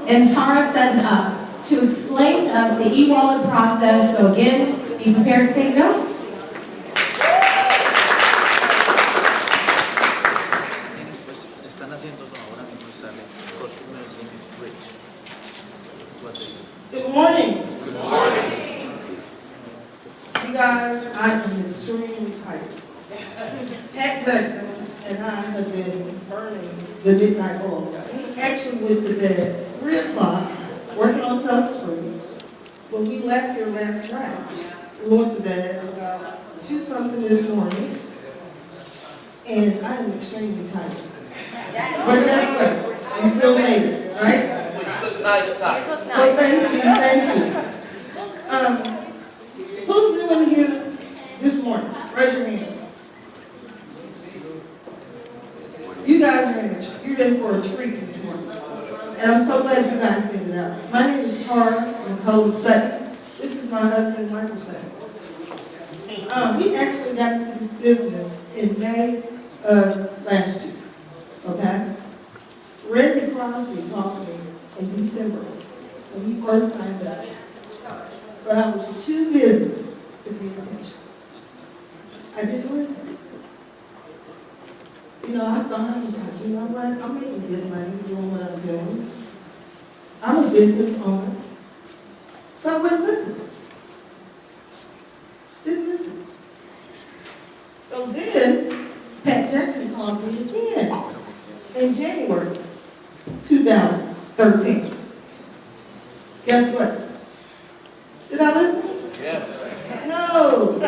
and Tara setting up to explain to us the e-wallet process. So again, be prepared to take notes. Good morning. Good morning. You guys, I am extremely tired. Pat Jackson and I have been burning the midnight oil. We actually went to bed at 3 o'clock, working on TelexFREE. When we left here last night, we went to bed about 2 something this morning, and I am extremely tired. But guess what? We still made it, right? Nice time. Well, thank you. Who's new in here this morning? Raise your hand. You guys are you're in for a treat this morning. And I'm so glad you guys figured it out. My name is Tara McCullum. This is my husband, Michael Sutton. We actually got into this business in May of last year. Okay? Randy Crosby called me in December when he first signed up. But I was too busy to pay attention. I didn't listen. You know, I thought I was like, you know what? I'm making good money doing what I'm doing. I'm a business owner. So I wouldn't listen. Didn't listen. So then, Pat Jackson called me again in January 2013. Guess what? Did I listen? Yes. No.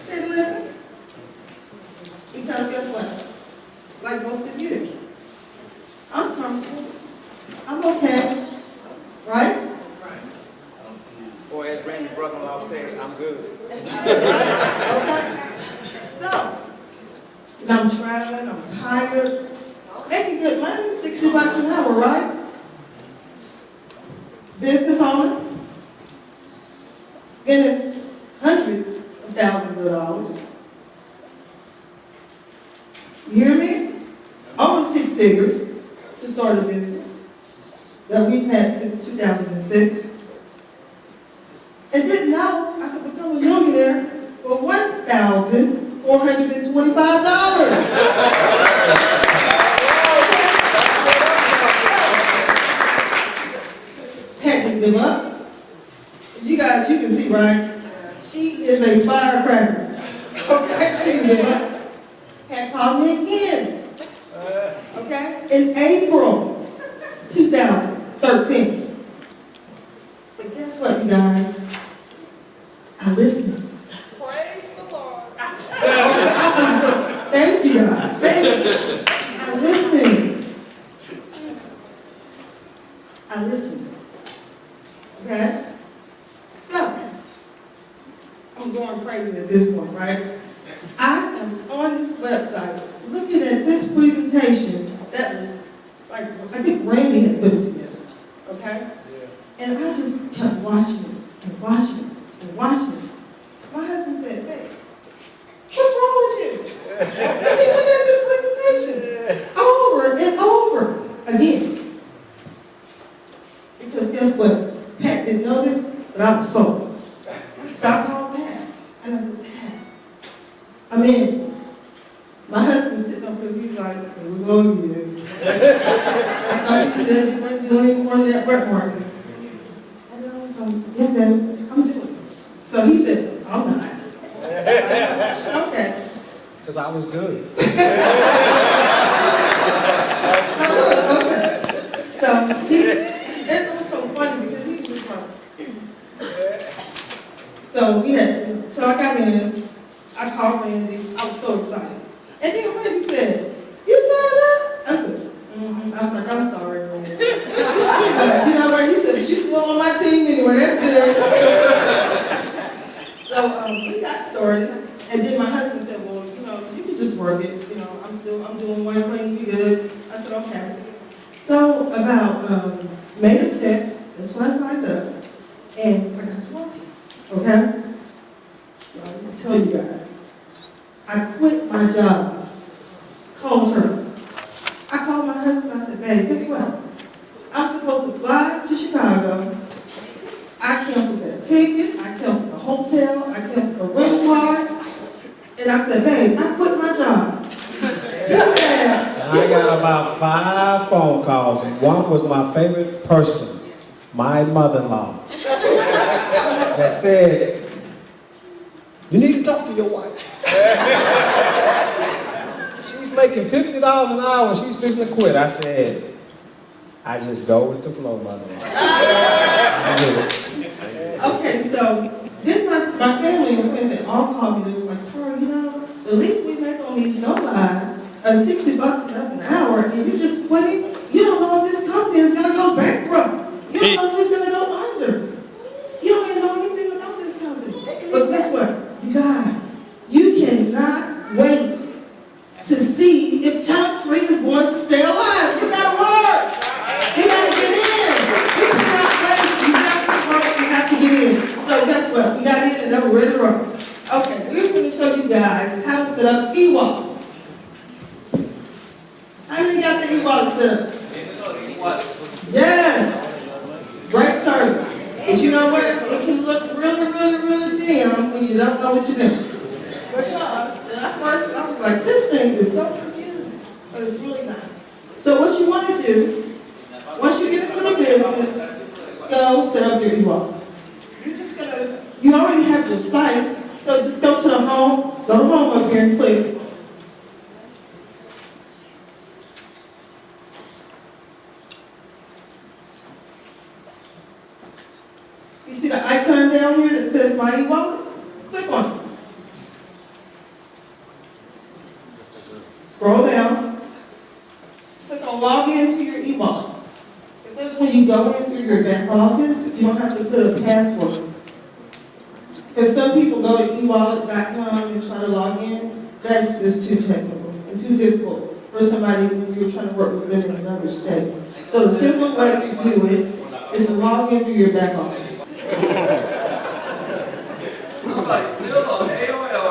Didn't listen. Because guess what? Like most of you, I'm comfortable. I'm okay. Right? Or as Randy's brother-in-law said, I'm good. Okay. So, I'm traveling, I'm tired, making good money, $60 an hour, right? Business owner, spending hundreds of thousands of dollars. You hear me? Over 6 figures to start a business that we've had since 2006. And didn't know I could become a millionaire for $1,425. Had to give up. You guys, you can see, right? She is a firecracker. Okay, she didn't give up. Had called me again. Okay, in April 2013. But guess what, you guys? I listened. Praise the Lord. Thank you, God. Thank you. I listened. Okay? So, I'm going crazy at this point, right? I am on this website looking at this presentation that was, like, I think Randy had put it together. Okay? Yeah. And I just kept watching it and watching it and watching it. My husband said, "Hey, what's wrong with you? I mean, look at this presentation over and over again." Because guess what? Pat didn't know this, but I was sold. So I called Pat, and I said, "Pat, I mean, my husband's sitting up there, he's like, here we go again. I thought you said you weren't doing any more network marketing." And I was like, "Yeah, babe, I'm doing it." So he said, "I'm not." Okay. Because I was good. Okay. So it was so funny because he was just like, so I got in, I called Randy, I was so excited. And then Randy said, "You signed up?" I said, I was like, "I'm sorry, Randy." You know what? He said, "She's still on my team anyway, that's good." So we got started, and then my husband said, "Well, you know, you can just work it. You know, I'm doing one thing, you good." I said, "Okay." So about May the 10th, that's when I signed up, and I got to work it. Okay? Well, I'm gonna tell you guys, I quit my job cold turkey. I called my husband, I said, "Babe, guess what? I'm supposed to fly to Chicago. I canceled that ticket, I canceled the hotel, I canceled the rental car. And I said, babe, I quit my job. He said, And I got about 5 phone calls, and one was my favorite person, my mother-in-law, that said, you need to talk to your wife. She's making $50 an hour and she's fixing to quit. I said, I just go with the flow, mother-in-law. I get it. okay, so then my family and friends, they all called me. They was like, Tara, you know, the least we make on these no-buys are $60 an hour, and you're just quitting. You don't know if this company is going to go bankrupt. You don't know if it's going to go under. You don't even know anything about this company. But guess what? You guys, you cannot wait to see if TelexFREE is going to stay alive. You got to work. You got to get in. You cannot wait. You have to work. You have to get in. So guess what? We got in and now we're ready to roll. Okay, we're going to show you guys how to set up Ewallet. How many got the Ewallet set up? Yes. Great service. But you know what? It can look really dim when you don't know what you're doing. Because when I first, I was like, this thing is so confusing, but it's really not. So what you want to do, once you get into the business, go set up your Ewallet. You're just gonna, you already have your site, so just go to the home, go to home up here and click. You see the icon down here that says My Ewallet? Click on it. Scroll down. Click on Log In to your Ewallet. Because when you go in through your back office, you don't have to put a password. Because some people go to ewallet.com and try to log in. That's just too technical and too difficult for somebody when you're trying to work with them in another state. So the simple way to do it is to log in through your back office. Somebody still on AOL.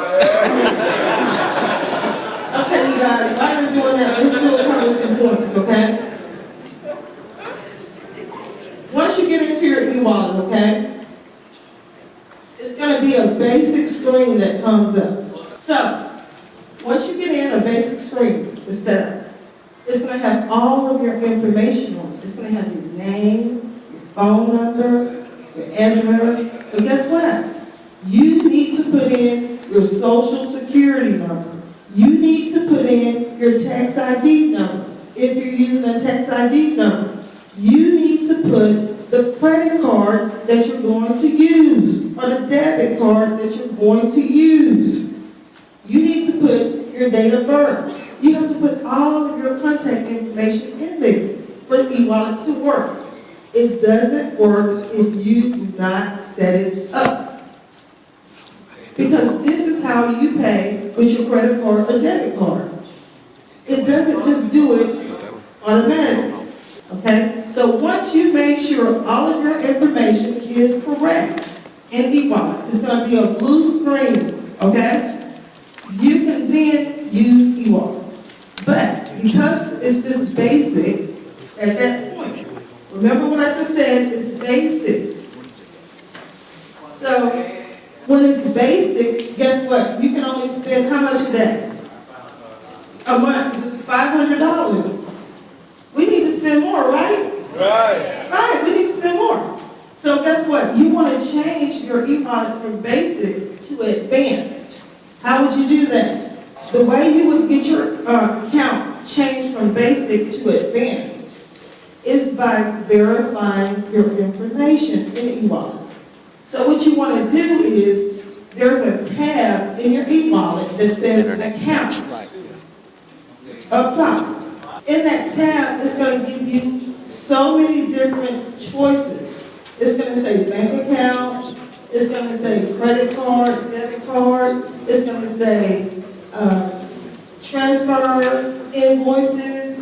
Okay, you guys, while you're doing that, let's still cover some points, okay? Once you get into your e-wallet, okay, it's going to be a basic screen that comes up. So, once you get in, a basic screen is set up. It's going to have all of your information on it. It's going to have your name, your phone number, your address. But guess what? You need to put in your social security number. You need to put in your tax ID number. If you're using a tax ID number, you need to put the credit card that you're going to use or the debit card that you're going to use. You need to put your date of birth. You have to put all of your contact information in there for the e-wallet to work. It doesn't work if you do not set it up. Because this is how you pay with your credit card or debit card. It doesn't just do it automatically. Okay? So once you make sure all of your information is correct in eWallet, it's going to be a blue screen. Okay? You can then use eWallet. But because it's just basic at that point, remember what I just said, it's basic. So when it's basic, guess what? You can only spend how much a day? A month, just $500. We need to spend more, right? Right. Right, we need to spend more. So guess what? You want to change your e-wallet from basic to advanced. How would you do that? The way you would get your account changed from basic to advanced is by verifying your information in e-wallet. So what you want to do is, there's a tab in your e-wallet that says account up top. In that tab, it's going to give you so many different choices. It's going to say bank account, it's going to say credit card, debit card, it's going to say transfers, invoices.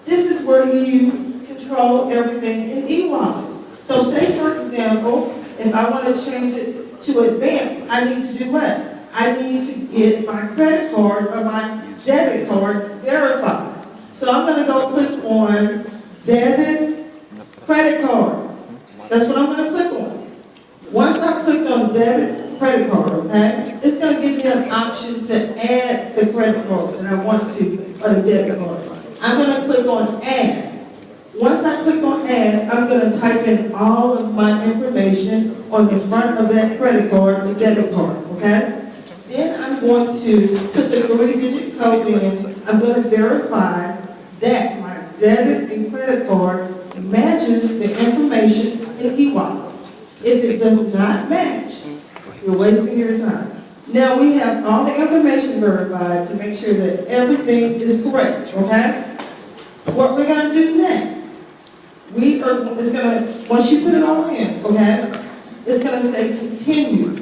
This is where you control everything in e-wallet. So say, for example, if I want to change it to advanced, I need to do what? I need to get my credit card or my debit card verified. So I'm going to go click on debit Credit card. That's what I'm gonna click on. Once I click on debit credit card, okay, it's gonna give me an option to add the credit card that I want to, or the debit card. I'm gonna click on add. Once I click on add, I'm gonna type in all of my information on the front of that credit card, the debit card, okay? Then I'm going to put the 3-digit code in. I'm going to verify that my debit and credit card matches the information in Ewallet. If it does not match, you're wasting your time. Now we have all the information verified to make sure that everything is correct, okay? What we're going to do next, once you put it all in, okay, it's going to say continue.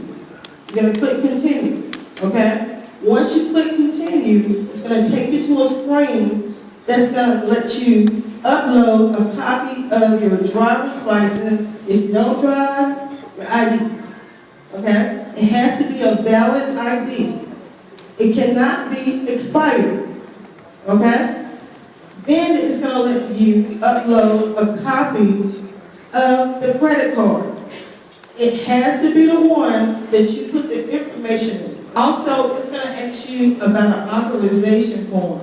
You're going to click continue. Okay? Once you click continue, it's going to take you to a screen that's going to let you upload a copy of your driver's license. If you don't drive, your ID. Okay? It has to be a valid ID. It cannot be expired. Okay? Then it's going to let you upload a copy of the credit card. It has to be the one that you put the information in. Also, it's going to ask you about an authorization form.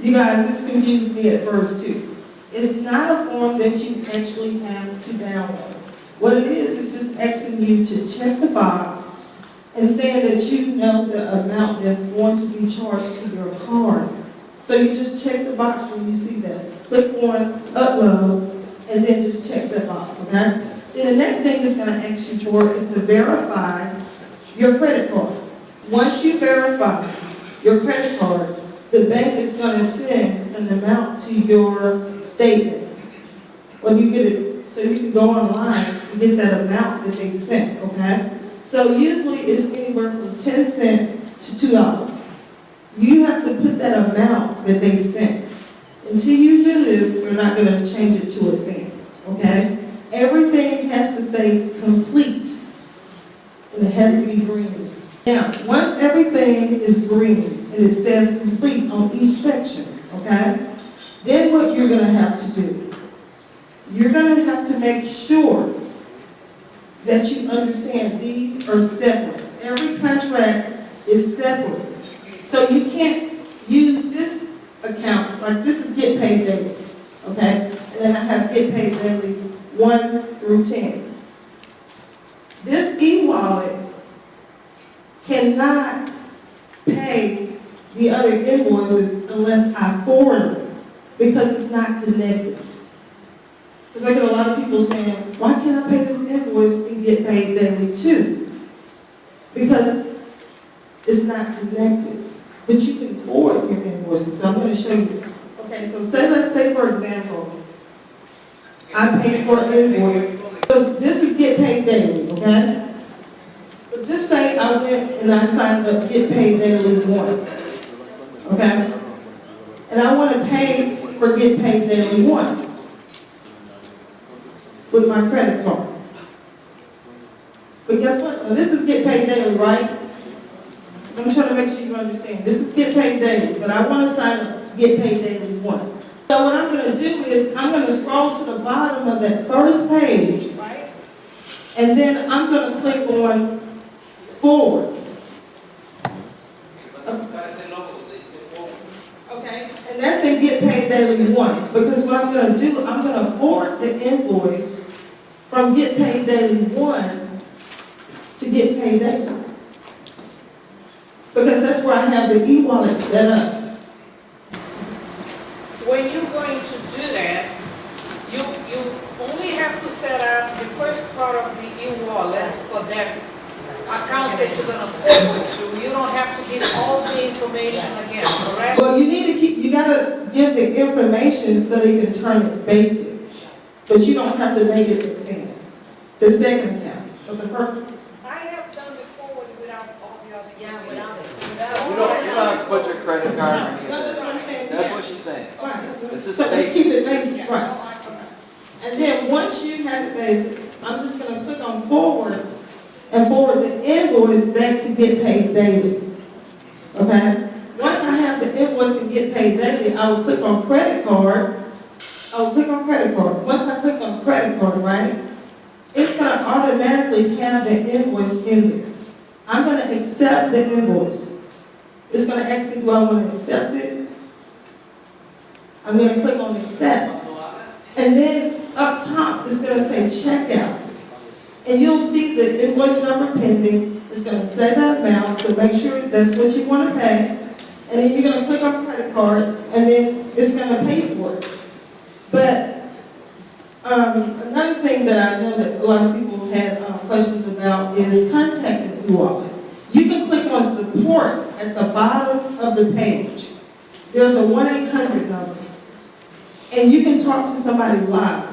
You guys, this confused me at first too. It's not a form that you actually have to download. What it is just asking you to check the box and saying that you know the amount that's going to be charged to your card. So you just check the box when you see that. Click on upload and then just check that box, okay? Then the next thing it's going to ask you for is to verify your credit card. Once you verify your credit card, the bank is going to send an amount to your statement. When you get it, so you can go online and get that amount that they sent, okay? So usually it's anywhere from 10 cents to $2. You have to put that amount that they sent. Until you do this, we're not going to change it to advanced, okay? Everything has to say complete, and it has to be green. Now, once everything is green and it says complete on each section, okay, then what you're going to have to do, you're going to have to make sure that you understand these are separate. Every contract is separate. So you can't use this account, like this is Get Paid Daily, okay, and then I have Get Paid Daily 1 through 10. This e-wallet cannot pay the other invoices unless I forward them because it's not connected. Because I get a lot of people saying, why can't I pay this invoice and get paid daily too? Because it's not connected. But you can forward your invoices. So I'm going to show you this. Okay, so let's say for example, I paid for an invoice. So this is Get Paid Daily, okay? But just say I went and I signed up Get Paid Daily 1, okay? And I want to pay for Get Paid Daily 1 with my credit card. But guess what? Now, this is Get Paid Daily, right? I'm trying to make sure you understand. This is Get Paid Daily, but I want to sign up Get Paid Daily 1. So what I'm going to do is I'm going to scroll to the bottom of that first page, right? And then I'm going to click on forward. Okay, and that's in Get Paid Daily 1. Because what I'm going to do, I'm going to forward the invoice from Get Paid Daily 1 to Get Paid Daily. Because that's where I have the e-wallet set up. When you're going to do that, you only have to set up the first part of the e-wallet for that account that you're going to forward to. You don't have to give all the information again, correct? Well, you gotta give the information so they can turn it basic. But you don't have to make it advanced. The second account, but the first. I have done the forward without all the other. Yeah, without it. You don't have to put your credit card or No, that's anything. what I'm saying. That's what she's saying. Right, This is so let's basic. keep it basic, right. And then once you have it basic, I'm just gonna click on forward and forward the invoice back to Get Paid Daily. Okay? Once I have the invoice and Get Paid Daily, I will click on credit card. I'll click on credit card. Once I click on necessarily have the invoice in there. I'm going to accept the invoice. It's going to ask me, do I want to accept it? I'm going to click on accept. And then up top, it's going to say checkout. And you'll see the invoice number pending. It's going to say the amount, so make sure that's what you want to pay. And then you're going to click on credit card, and then it's going to pay for it. But another thing that I know that a lot of people had questions about is contacting Ewallet. You can click on support at the bottom of the page. There's a 1-800 number. And you can talk to somebody live,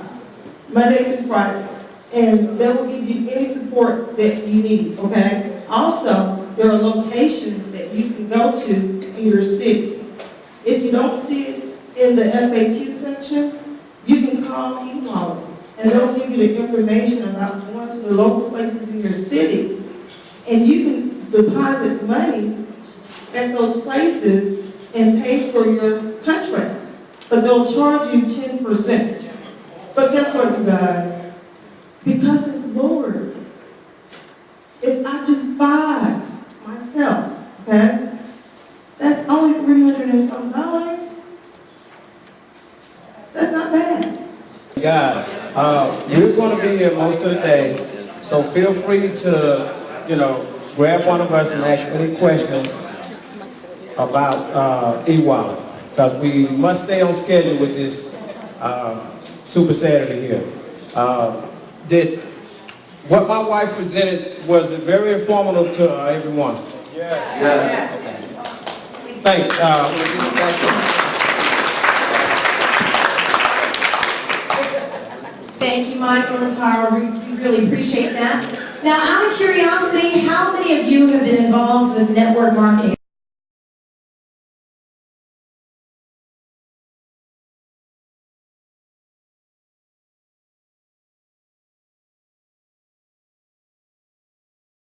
Monday through Friday. And they will give you any support that you need, okay? Also, there are locations that you can go to in your city. If you don't see it in the FAQ section, you can call Ewallet, and they'll give you the information about going to the local places in your city, and you can deposit money at those places and pay for your contracts. But they'll charge you 10%. But guess what, you guys? Because it's lower. If I do 5 myself, okay, that's only $300 and some dollars. That's not bad. Guys, we're going to be here most of the day, so feel free to, grab one of us and ask any questions about Ewallet, because we must stay on schedule with this Super Saturday here. What my wife presented, was it very informative to everyone? Yeah. Thanks. Thank you, Michael and Tara. We really appreciate that. Now, out of curiosity, how many of you have been involved with network marketing?